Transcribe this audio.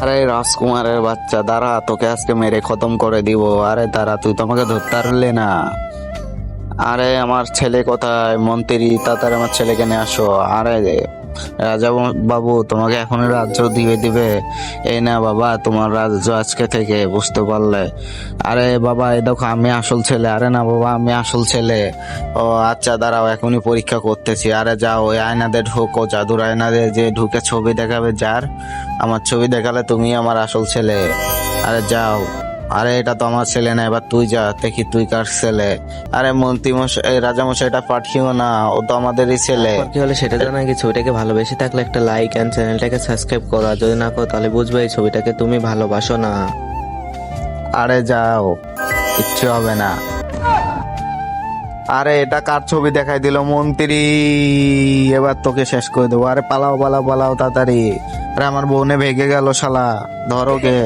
আরে রাজকুমারের বাচ্চা, দাঁড়া, তোকে আজকে মেরে খতম করে দিব। আরে দাঁড়া, তুই তো আমাকে ধরতে পারলে না। আরে আমার ছেলে কোথায়? মন্ত্রী, তাড়াতাড়ি আমার ছেলেকে নিয়ে আসো। আরে রাজা বাবু, তোমাকে এখন রাজ্য দিয়ে দিবে। এই না বাবা, তোমার রাজ্য আজকে থেকে, বুঝতে পারলে? আরে বাবা, এই দেখো আমি আসল ছেলে। আরে না বাবা, আমি আসল ছেলে। ও আচ্ছা, দাঁড়াও, এখনই পরীক্ষা করতেছি। আরে যাও, ওই আয়নাতে ঢোকো, জাদুর আয়নাতে যে ঢুকে ছবি দেখাবে যার, আমার ছবি দেখালে তুমি আমার আসল ছেলে। আরে যাও। আরে এটা তো আমার ছেলে না, এবার তুই যা, দেখি তুই কার ছেলে। আরে মন্ত্রী মশাই, রাজা মশাই, এটা পাঠিও না, ও তো আমাদেরই ছেলে। তারপর কি হলো সেটা জানা কি? ছবিটাকে ভালোবেসে থাকলে একটা লাইক এন্ড চ্যানেলটাকে সাবস্ক্রাইব করো, আর যদি না করো তাহলে বুঝবে এই ছবিটাকে তুমি ভালোবাসো না। আরে যাও, কিচ্ছু হবে না। আরে এটা কার ছবি দেখাই দিল মন্ত্রী? এবার তোকে শেষ করে দেবো। আরে পালাও পালাও পালাও তাড়াতাড়ি। আরে আমার বোনে ভেগে গেল শালা, ধরো কে।